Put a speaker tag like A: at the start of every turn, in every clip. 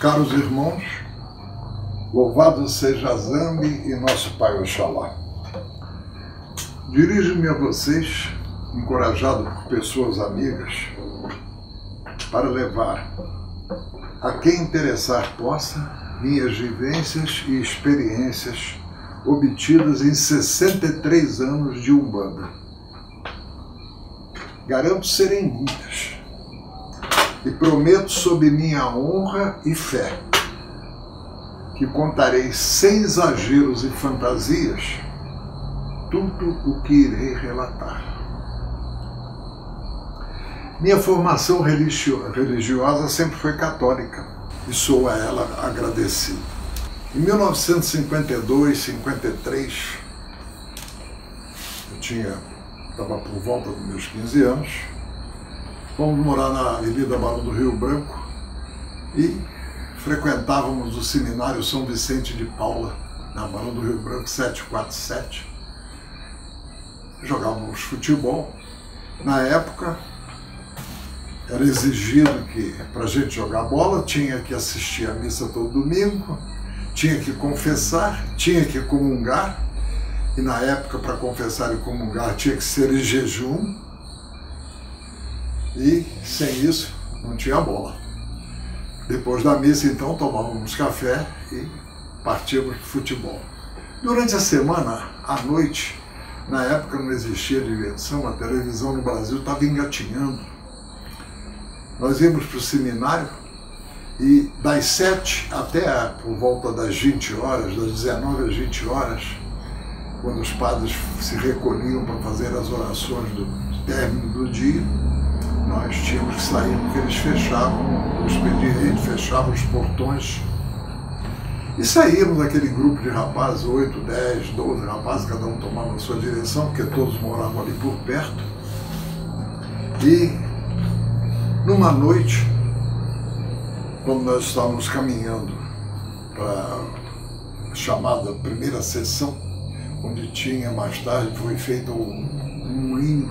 A: Caros irmãos, louvado seja Zambi e nosso Pai Oxalá. Dirijo-me a vocês, encorajado por pessoas amigas, para levar a quem interessar possa minhas vivências e experiências obtidas em 63 anos de Umbanda. Garanto serem muitas e prometo sob minha honra e fé que contarei sem exageros e fantasias tudo o que irei relatar. Minha formação religiosa sempre foi católica e sou a ela agradecido. Em 1952, 53, estava por volta dos meus 15 anos, fomos morar na Avenida Barão do Rio Branco e frequentávamos o Seminário São Vicente de Paula, na Barão do Rio Branco 747. Jogávamos futebol. Na época, era exigido que, para a gente jogar bola, tinha que assistir à missa todo domingo, tinha que confessar, tinha que comungar, e na época, para confessar e comungar, tinha que ser em jejum, e sem isso, não tinha bola. Depois da missa, então, tomávamos café e partíamos para o futebol. Durante a semana, à noite, na época não existia diversão, a televisão no Brasil estava engatinhando. Nós íamos para o seminário e das 7 até por volta das 20 horas, das 19 às 20 horas, quando os padres se recolhiam para fazer as orações do término do dia, nós tínhamos que sair porque eles fechavam o expediente, fechavam os portões. E saímos daquele grupo de rapazes, 8, 10, 12 rapazes, cada um tomava a sua direção, porque todos moravam ali por perto. E numa noite, quando nós estávamos caminhando para a chamada primeira sessão, onde tinha mais tarde, foi feito um moinho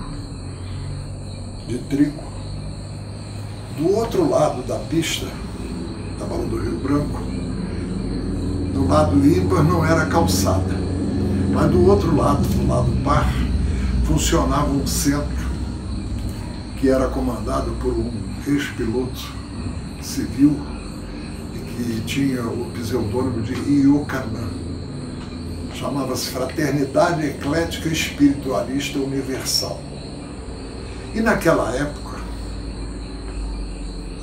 A: de trigo. Do outro lado da pista, da Barão do Rio Branco, do lado ímpar não era calçada, mas do outro lado, do lado par, funcionava um centro que era comandado por um ex-piloto civil e que tinha o pseudônimo de Iocanã. Chamava-se Fraternidade Eclética Espiritualista Universal. E naquela época,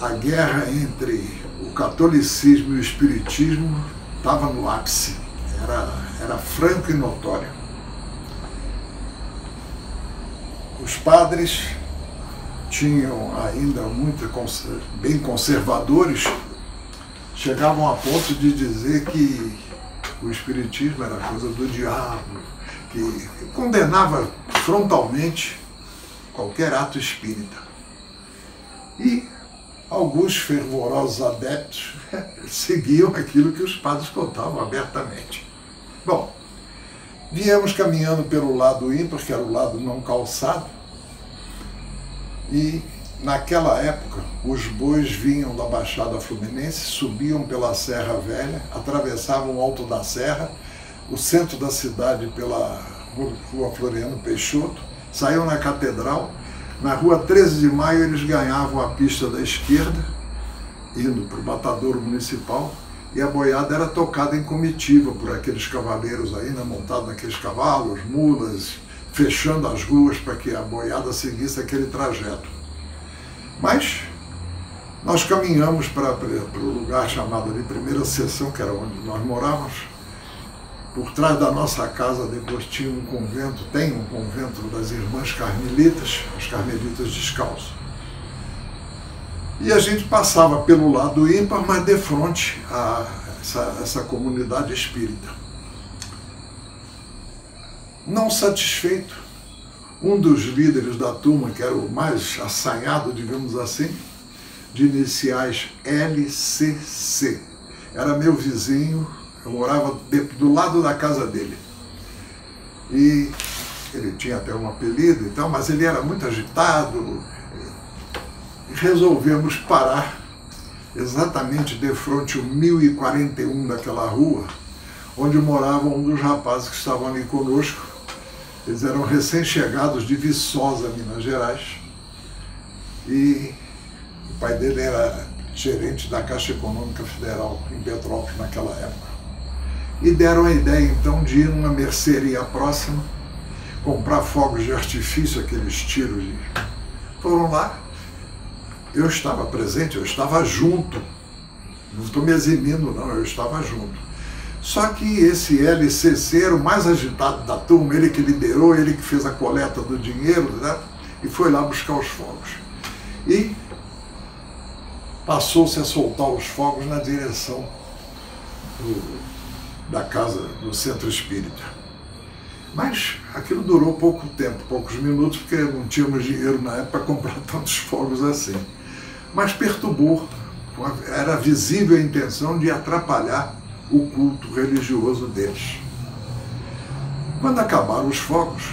A: a guerra entre o catolicismo e o espiritismo estava no ápice, era franco e notório. Os padres tinham ainda bem conservadores, chegavam a ponto de dizer que o espiritismo era coisa do diabo, que condenava frontalmente qualquer ato espírita. E alguns fervorosos adeptos seguiam aquilo que os padres contavam abertamente. Bom, viemos caminhando pelo lado ímpar, que era o lado não calçado, e naquela época os bois vinham da Baixada Fluminense, subiam pela Serra Velha, atravessavam o Alto da Serra, o centro da cidade pela Rua Floriano Peixoto, saíam na Catedral. Na Rua 13 de Maio eles ganhavam a pista da esquerda, indo para o Matadouro Municipal, e a boiada era tocada em comitiva por aqueles cavaleiros ainda montados naqueles cavalos, mulas, fechando as ruas para que a boiada seguisse aquele trajeto. Mas nós caminhamos para o lugar chamado de Primeira Sessão, que era onde nós morávamos. Por trás da nossa casa depois tinha um convento, tem um convento das Irmãs Carmelitas, as Carmelitas Descalças. E a gente passava pelo lado ímpar, mas de frente a essa comunidade espírita. Não satisfeito, um dos líderes da turma, que era o mais assanhado, digamos assim, de iniciais LCC, era meu vizinho. Eu morava do lado da casa dele. E ele tinha até um apelido e tal, mas ele era muito agitado. E resolvemos parar exatamente de frente ao 1041 daquela rua, onde morava um dos rapazes que estavam ali conosco. Eles eram recém-chegados de Viçosa, Minas Gerais, e o pai dele era gerente da Caixa Econômica Federal em Petrópolis naquela época. E deram a ideia então de ir numa mercearia próxima, comprar fogos de artifício, aqueles tiros. Foram lá, eu estava presente, eu estava junto, não estou me eximindo não, eu estava junto. Só que esse LCC era o mais agitado da turma, ele que liderou, ele que fez a coleta do dinheiro, né? E foi lá buscar os fogos. E passou-se a soltar os fogos na direção da casa do Centro Espírita. Mas aquilo durou pouco tempo, poucos minutos, porque não tínhamos dinheiro na época para comprar tantos fogos assim. Mas perturbou, era visível a intenção de atrapalhar o culto religioso deles. Quando acabaram os fogos,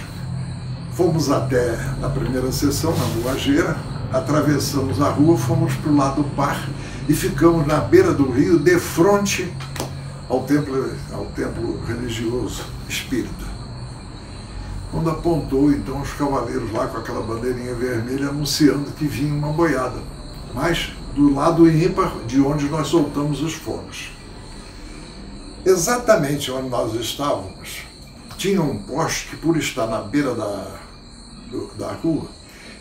A: fomos até na primeira sessão, na Moageira, atravessamos a rua, fomos para o lado par e ficamos na beira do rio, de frente ao templo religioso espírita. Quando apontou, então, os cavaleiros lá com aquela bandeirinha vermelha anunciando que vinha uma boiada, mas do lado ímpar de onde nós soltamos os fogos. Exatamente onde nós estávamos, tinha um poste que, por estar na beira da rua,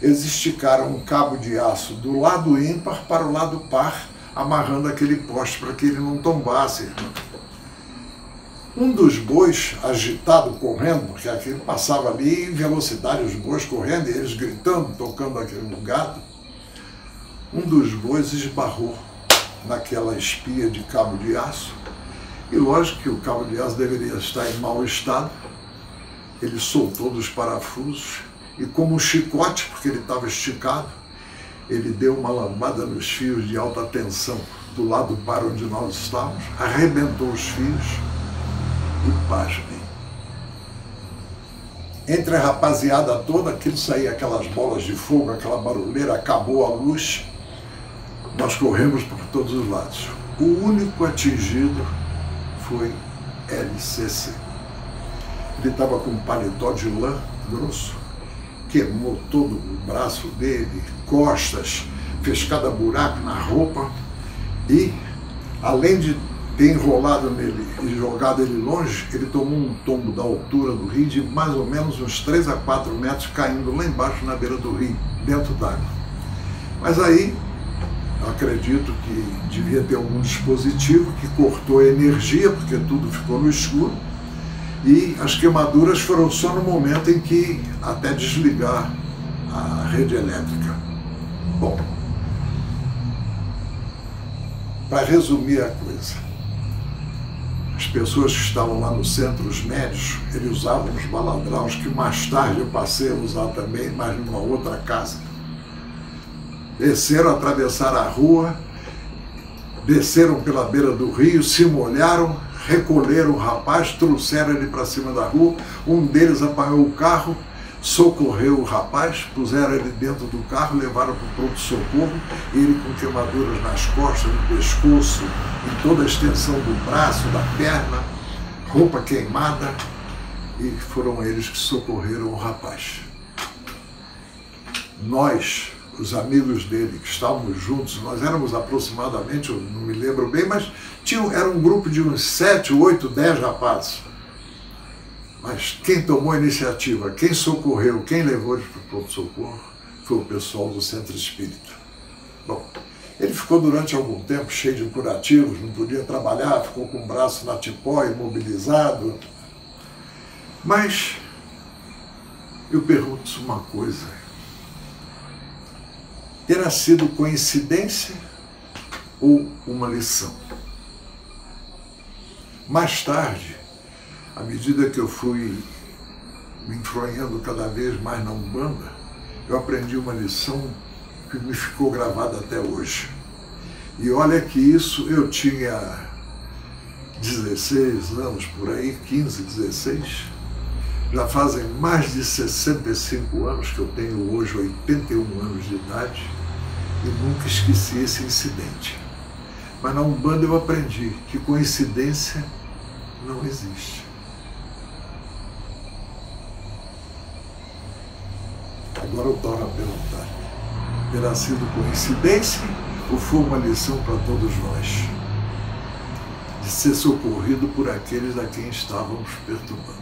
A: eles esticaram um cabo de aço do lado ímpar para o lado par, amarrando aquele poste para que ele não tombasse. Um dos bois, agitado, correndo, porque aquilo passava ali em velocidade, os bois correndo, e eles gritando, tocando aquele gado, um dos bois esbarrou naquela espia de cabo de aço. E lógico que o cabo de aço deveria estar em mau estado. Ele soltou dos parafusos e, como um chicote, porque ele estava esticado, ele deu uma lambada nos fios de alta tensão do lado para onde nós estávamos, arrebentou os fios e pasmem. Entre a rapaziada toda, aquilo saía aquelas bolas de fogo, aquela barulheira, acabou a luz, nós corremos por todos os lados. O único atingido foi LCC. Ele estava com um paletó de lã grosso, queimou todo o braço dele, costas, fez cada buraco na roupa e, além de ter enrolado nele e jogado ele longe, ele tomou um tombo da altura do rio de mais ou menos uns 3 a 4 metros, caindo lá embaixo na beira do rio, dentro d'água. Mas aí, eu acredito que devia ter algum dispositivo que cortou a energia, porque tudo ficou no escuro, e as queimaduras foram só no momento em que até desligar a rede elétrica. Bom, para resumir a coisa, as pessoas que estavam lá no centro, os médios, eles usavam os baladraus, que mais tarde eu passei a usar também, mas numa outra casa. Desceram, atravessaram a rua, desceram pela beira do rio, se molharam, recolheram o rapaz, trouxeram ele para cima da rua, um deles apanhou o carro, socorreu o rapaz, puseram ele dentro do carro, levaram para o pronto-socorro, ele com queimaduras nas costas, no pescoço, em toda a extensão do braço, da perna, roupa queimada, e foram eles que socorreram o rapaz. Nós, os amigos dele que estávamos juntos, nós éramos aproximadamente, eu não me lembro bem, mas era um grupo de uns 7, 8, 10 rapazes. Mas quem tomou a iniciativa, quem socorreu, quem levou eles para o pronto-socorro, foi o pessoal do Centro Espírita. Bom, ele ficou durante algum tempo cheio de curativos, não podia trabalhar, ficou com o braço na tipó, imobilizado. Mas eu pergunto uma coisa: terá sido coincidência ou uma lição? Mais tarde, à medida que eu fui me enfronhando cada vez mais na Umbanda, eu aprendi uma lição que me ficou gravada até hoje. E olha que isso eu tinha 16 anos por aí, 15, 16. Já fazem mais de 65 anos que eu tenho hoje 81 anos de idade e nunca esqueci esse incidente. Mas na Umbanda eu aprendi que coincidência não existe. Agora eu torno a perguntar: terá sido coincidência ou foi uma lição para todos nós? De ser socorrido por aqueles a quem estávamos perturbando.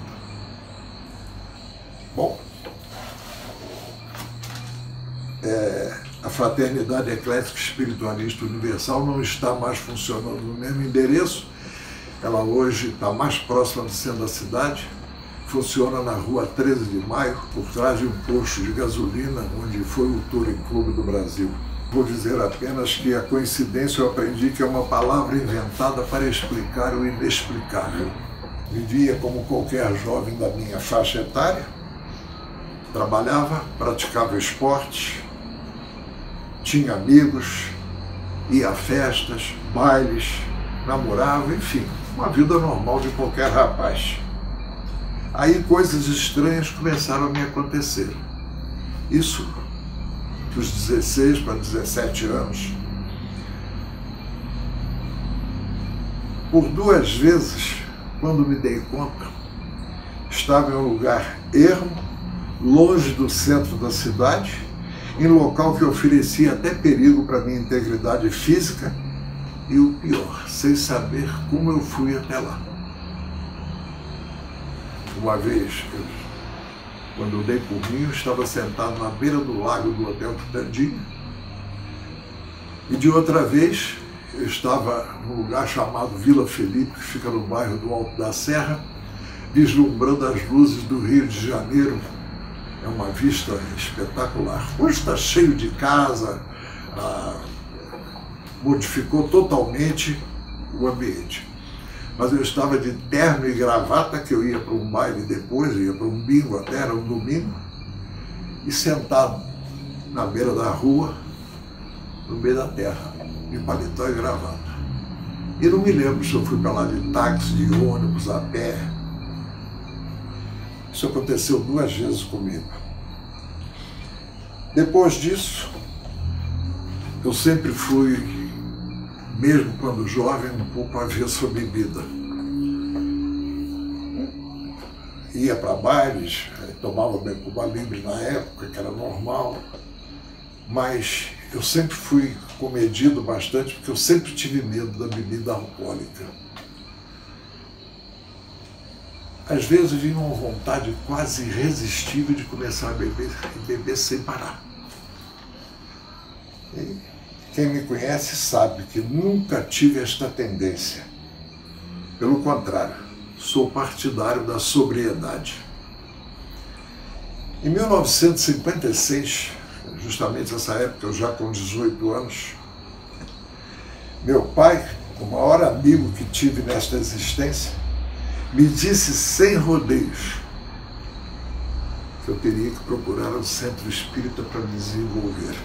A: Bom, a Fraternidade Eclética Espiritualista Universal não está mais funcionando no mesmo endereço. Ela hoje está mais próxima do centro da cidade. Funciona na rua 13 de Maio, por trás de um posto de gasolina, onde foi o Touring Clube do Brasil. Vou dizer apenas que a coincidência eu aprendi que é uma palavra inventada para explicar o inexplicável. Vivia como qualquer jovem da minha faixa etária, trabalhava, praticava esporte, tinha amigos, ia a festas, bailes, namorava, enfim, uma vida normal de qualquer rapaz. Aí coisas estranhas começaram a me acontecer. Isso dos 16 para 17 anos. Por 2 vezes, quando me dei conta, estava em um lugar ermo, longe do centro da cidade, em local que oferecia até perigo para minha integridade física e, o pior, sem saber como eu fui até lá. Uma vez, quando eu dei por mim, eu estava sentado na beira do lago do Hotel Quitandinha, e de outra vez eu estava num lugar chamado Vila Felipe, que fica no bairro do Alto da Serra, vislumbrando as luzes do Rio de Janeiro. É uma vista espetacular. Hoje está cheio de casa, modificou totalmente o ambiente. Mas eu estava de terno e gravata, que eu ia para um baile depois, ia para um bingo até, era um domingo, e sentado na beira da rua, no meio da terra, de paletó e gravata. E não me lembro se eu fui para lá de táxi, de ônibus, a pé. Isso aconteceu 2 vezes comigo. Depois disso, eu sempre fui, mesmo quando jovem, um pouco avesso à bebida. Ia para bailes, tomava bem Cuba Libre na época, que era normal, mas eu sempre fui comedido bastante, porque eu sempre tive medo da bebida alcoólica. Às vezes vinha uma vontade quase irresistível de começar a beber e beber sem parar. E quem me conhece sabe que nunca tive esta tendência. Pelo contrário, sou partidário da sobriedade. Em 1956, justamente nessa época, eu já com 18 anos, meu pai, o maior amigo que tive nesta existência, me disse sem rodeios que eu teria que procurar um centro espírita para me desenvolver.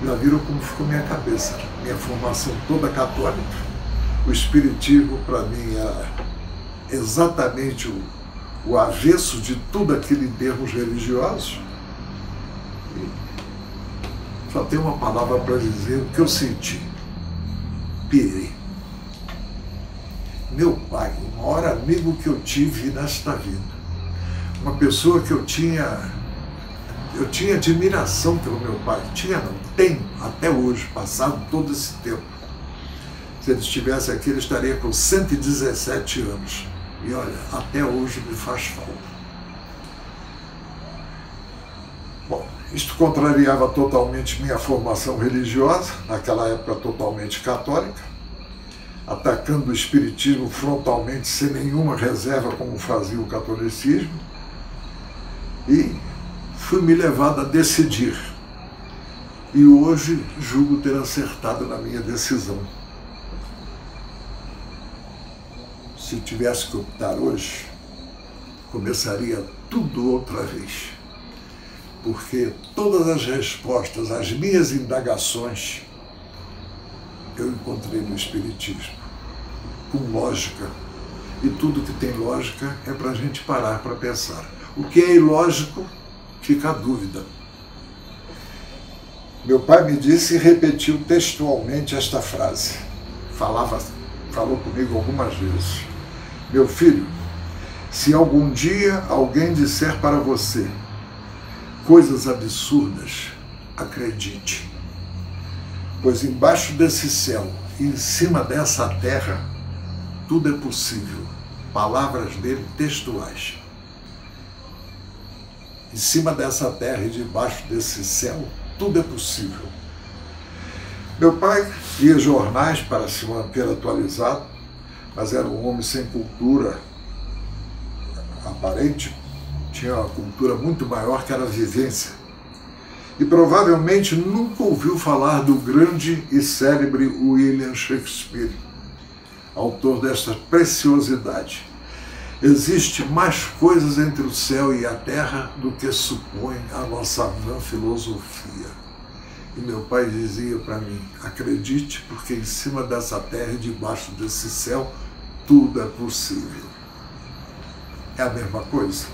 A: Já viram como ficou minha cabeça, minha formação toda católica. O espiritismo para mim era exatamente o avesso de tudo aquilo em termos religiosos. E só tem uma palavra para dizer o que eu senti: pirei. Meu pai, o maior amigo que eu tive nesta vida, uma pessoa que eu tinha admiração pelo meu pai, tenho até hoje, passado todo esse tempo. Se ele estivesse aqui, ele estaria com 117 anos. E olha, até hoje me faz falta. Bom, isto contrariava totalmente minha formação religiosa, naquela época totalmente católica, atacando o espiritismo frontalmente, sem nenhuma reserva, como fazia o catolicismo, e fui me levado a decidir. E hoje julgo ter acertado na minha decisão. Se eu tivesse que optar hoje, começaria tudo outra vez. Porque todas as respostas às minhas indagações eu encontrei no espiritismo, com lógica. E tudo que tem lógica é para a gente parar para pensar. O que é ilógico, fica a dúvida. Meu pai me disse e repetiu textualmente esta frase. Falou comigo algumas vezes. Meu filho, se algum dia alguém disser para você coisas absurdas, acredite. Pois embaixo desse céu e em cima dessa terra, tudo é possível. Palavras dele textuais. Em cima dessa terra e debaixo desse céu, tudo é possível. Meu pai lia jornais para se manter atualizado, mas era um homem sem cultura aparente, tinha uma cultura muito maior que era a vivência. E provavelmente nunca ouviu falar do grande e célebre William Shakespeare, autor desta preciosidade. Existe mais coisas entre o céu e a terra do que supõe a nossa vã filosofia. E meu pai dizia para mim, acredite, porque em cima dessa terra e debaixo desse céu, tudo é possível. É a mesma coisa?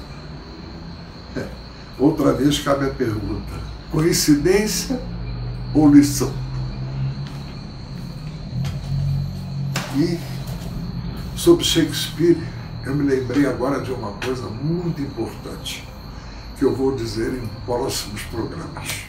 A: Outra vez cabe a pergunta, coincidência ou lição? E sobre Shakespeare, eu me lembrei agora de uma coisa muito importante, que eu vou dizer em próximos programas.